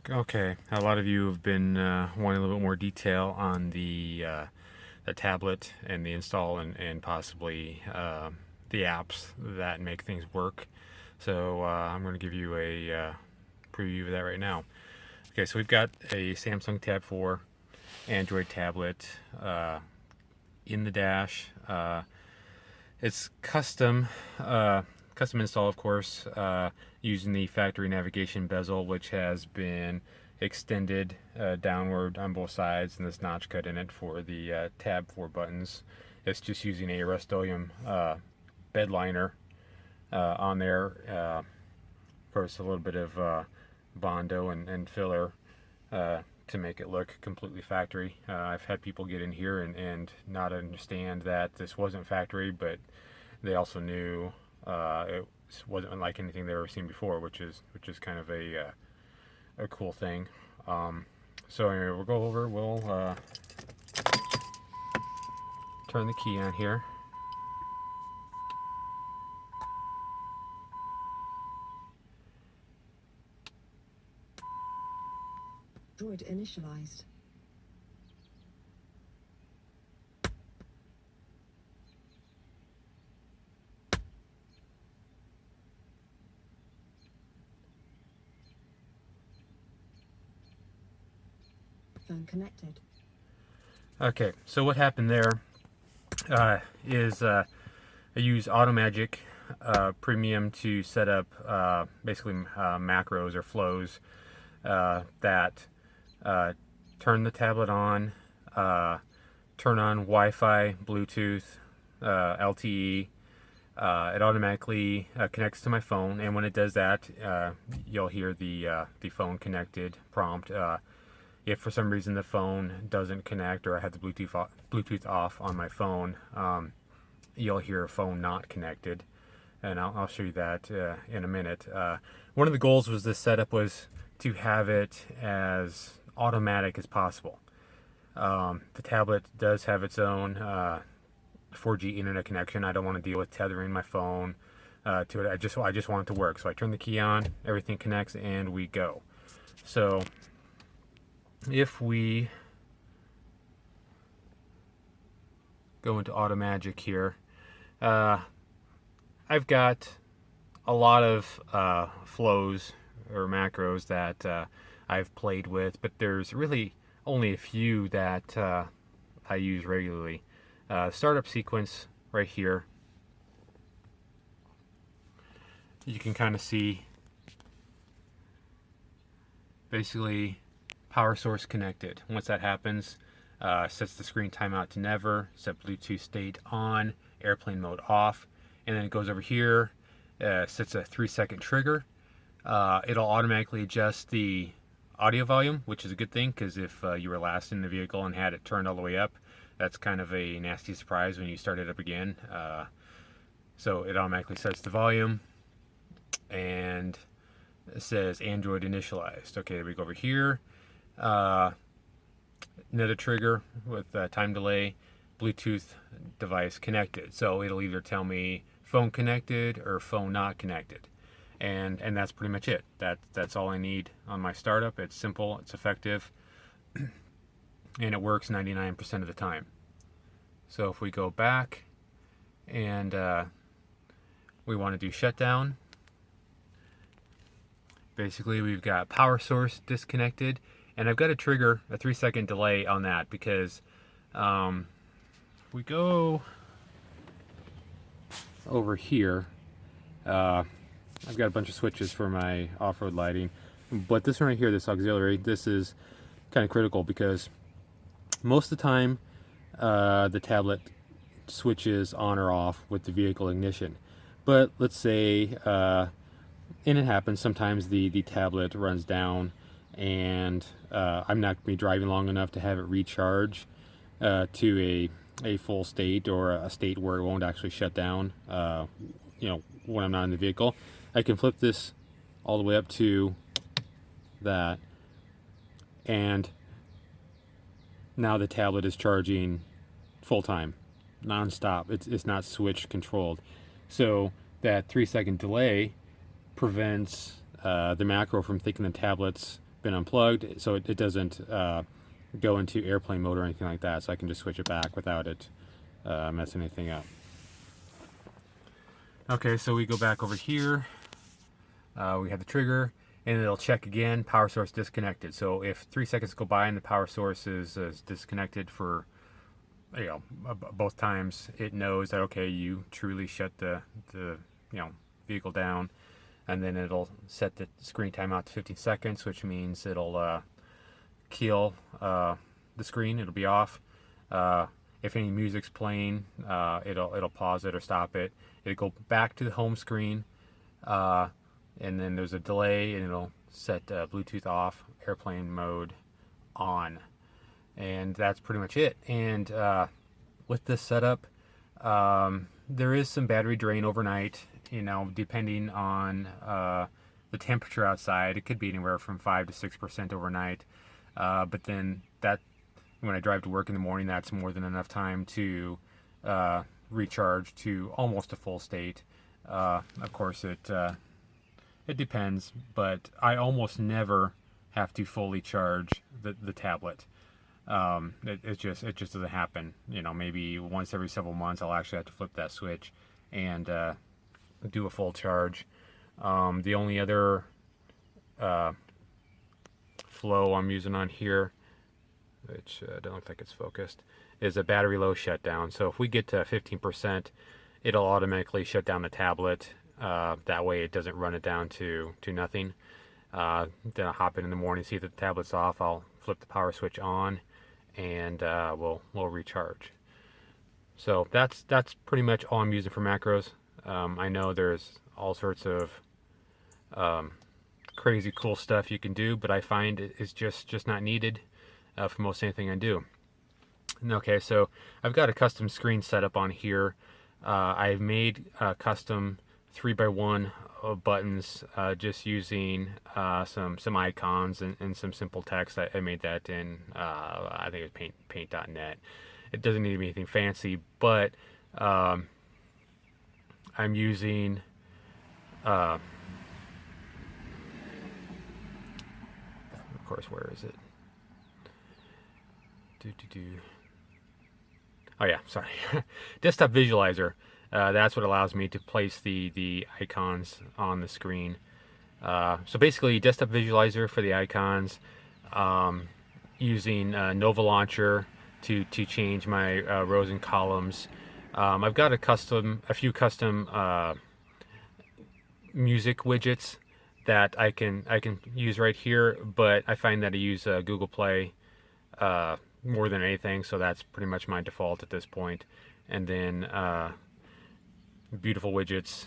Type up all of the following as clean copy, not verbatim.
Okay, a lot of you have been wanting a little bit more detail on the tablet and the install and possibly the apps that make things work. So I'm going to give you a preview of that right now. Okay, so we've got a Samsung Tab 4 Android tablet in the dash. It's custom install, of course, using the factory navigation bezel, which has been extended downward on both sides, and this notch cut in it for the tab 4 buttons. It's just using a Rust-Oleum bed liner on there. Of course, a little bit of Bondo and filler to make it look completely factory. I've had people get in here and not understand that this wasn't factory, but they also knew it wasn't unlike anything they've ever seen before, which is kind of a cool thing. So anyway, we'll go over. We'll turn the key on here. Droid initialized. Phone connected. Okay, so what happened there is I use Automagic Premium to set up basically macros or flows that turn the tablet on, turn on Wi-Fi, Bluetooth, LTE. It automatically connects to my phone, and when it does that, you'll hear the phone connected prompt. If for some reason the phone doesn't connect, or I have the Bluetooth off on my phone, you'll hear phone not connected, and I'll show you that in a minute. One of the goals was this setup was to have it as automatic as possible. The tablet does have its own 4G internet connection. I don't want to deal with tethering my phone to it. I just want it to work. So I turn the key on, everything connects, and we go. So if we go into Automagic here, I've got a lot of flows or macros that I've played with, but there's really only a few that I use regularly. Startup sequence right here. You can kind of see basically power source connected. Once that happens, sets the screen timeout to never, set Bluetooth state on, airplane mode off, and then it goes over here, sets a 3-second trigger. It'll automatically adjust the audio volume, which is a good thing, because if you were last in the vehicle and had it turned all the way up, that's kind of a nasty surprise when you start it up again. So it automatically sets the volume, and it says Android initialized. Okay, we go over here. Another trigger with time delay, Bluetooth device connected. So it'll either tell me phone connected or phone not connected. And that's pretty much it. That's all I need on my startup. It's simple, it's effective, and it works 99% of the time. So if we go back and we want to do shutdown, basically we've got power source disconnected, and I've got to trigger a 3-second delay on that because if we go over here, I've got a bunch of switches for my off-road lighting, but this one right here, this auxiliary, this is kind of critical because most of the time the tablet switches on or off with the vehicle ignition. But let's say, and it happens, sometimes the tablet runs down and I'm not going to be driving long enough to have it recharge to a full state, or a state where it won't actually shut down when I'm not in the vehicle. I can flip this all the way up to that, and now the tablet is charging full time, non-stop. It's not switch controlled. So that 3-second delay prevents the macro from thinking the tablet's been unplugged, so it doesn't go into airplane mode or anything like that. So I can just switch it back without it messing anything up. Okay, so we go back over here. We have the trigger, and it'll check again. Power source disconnected. So if 3 seconds go by and the power source is disconnected for both times, it knows that okay, you truly shut the vehicle down, and then it'll set the screen timeout to 15 seconds, which means it'll kill the screen. It'll be off. If any music's playing, it'll pause it or stop it. It'll go back to the home screen, and then there's a delay, and it'll set Bluetooth off, airplane mode on, and that's pretty much it. And with this setup, there is some battery drain overnight. Depending on the temperature outside, it could be anywhere from 5 to 6% overnight. But then that, when I drive to work in the morning, that's more than enough time to recharge to almost a full state. Of course, it depends, but I almost never have to fully charge the tablet. It just doesn't happen. Maybe once every several months, I'll actually have to flip that switch and do a full charge. The only other flow I'm using on here, which don't look like it's focused, is a battery low shutdown. So if we get to 15%, it'll automatically shut down the tablet. That way it doesn't run it down to nothing. Then I'll hop in the morning, see that the tablet's off. I'll flip the power switch on, and we'll recharge. So that's pretty much all I'm using for macros. I know there's all sorts of crazy cool stuff you can do, but I find it's just not needed for most anything I do. Okay, so I've got a custom screen set up on here. I've made custom 3x1 buttons just using some icons and some simple text. I made that in I think it was paint.net. It doesn't need to be anything fancy, but I'm using of course, where is it? Oh yeah, sorry. Desktop visualizer. That's what allows me to place the icons on the screen. So basically, desktop visualizer for the icons, using Nova Launcher to change my rows and columns. I've got a few custom music widgets that I can use right here, but I find that I use Google Play more than anything, so that's pretty much my default at this point. And then beautiful widgets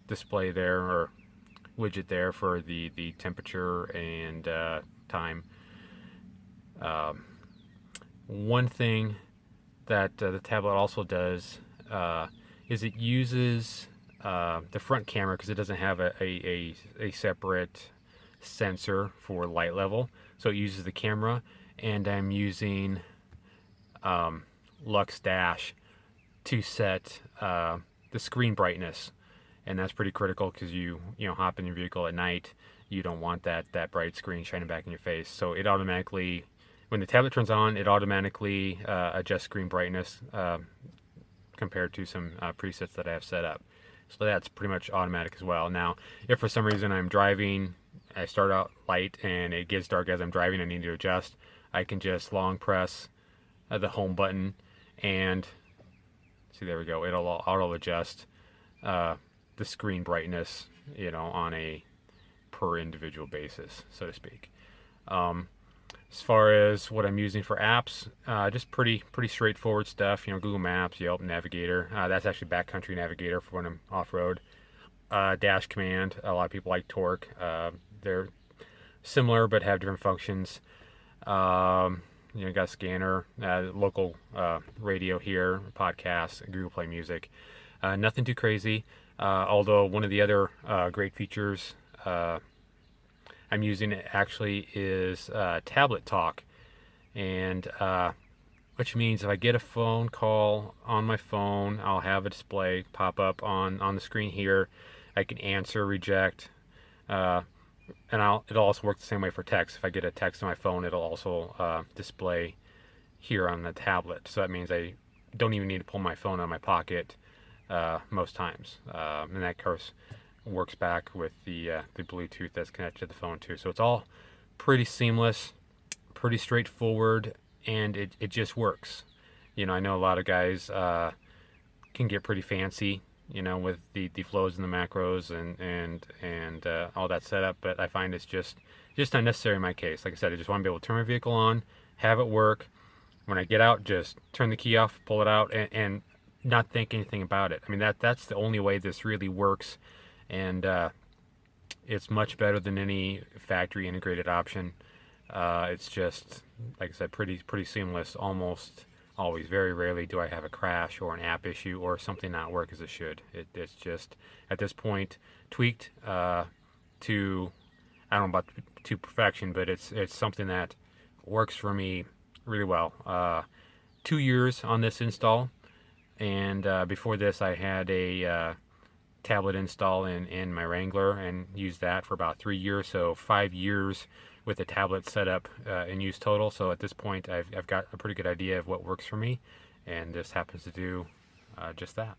display there, or widget there for the temperature and time. One thing that the tablet also does is it uses the front camera, because it doesn't have a separate sensor for light level, so it uses the camera. And I'm using Lux Dash to set the screen brightness, and that's pretty critical because you hop in your vehicle at night. You don't want that bright screen shining back in your face. So it automatically, when the tablet turns on, it automatically adjusts screen brightness compared to some presets that I have set up. So that's pretty much automatic as well. Now, if for some reason I'm driving, I start out light and it gets dark as I'm driving, I need to adjust, I can just long press the home button, and see, there we go. It'll auto adjust the screen brightness, on a per individual basis, so to speak. As far as what I'm using for apps, just pretty straightforward stuff. Google Maps, Yelp, Navigator. That's actually Backcountry Navigator for when I'm off-road. Dash Command. A lot of people like Torque. They're similar but have different functions. Got Scanner, local radio here, podcasts, Google Play Music. Nothing too crazy. Although one of the other great features I'm using actually is Tablet Talk, and which means if I get a phone call on my phone, I'll have a display pop up on the screen here. I can answer, reject, it'll also work the same way for text. If I get a text on my phone, it'll also display here on the tablet. So that means I don't even need to pull my phone out of my pocket most times. And that, of course, works back with the Bluetooth that's connected to the phone too. So it's all pretty seamless, pretty straightforward, and it just works. I know a lot of guys can get pretty fancy, with the flows and the macros and all that setup, but I find it's just not necessary in my case. Like I said, I just want to be able to turn my vehicle on, have it work. When I get out, just turn the key off, pull it out, and not think anything about it. I mean, that's the only way this really works, and it's much better than any factory integrated option. It's just, like I said, pretty seamless almost always. Very rarely do I have a crash or an app issue or something not work as it should. It's just, at this point, tweaked to, I don't know about to perfection, but it's something that works for me really well. 2 years on this install, and before this I had a tablet install in my Wrangler and used that for about 3 years, so 5 years with the tablet set up in use total. So at this point I've got a pretty good idea of what works for me, and this happens to do just that.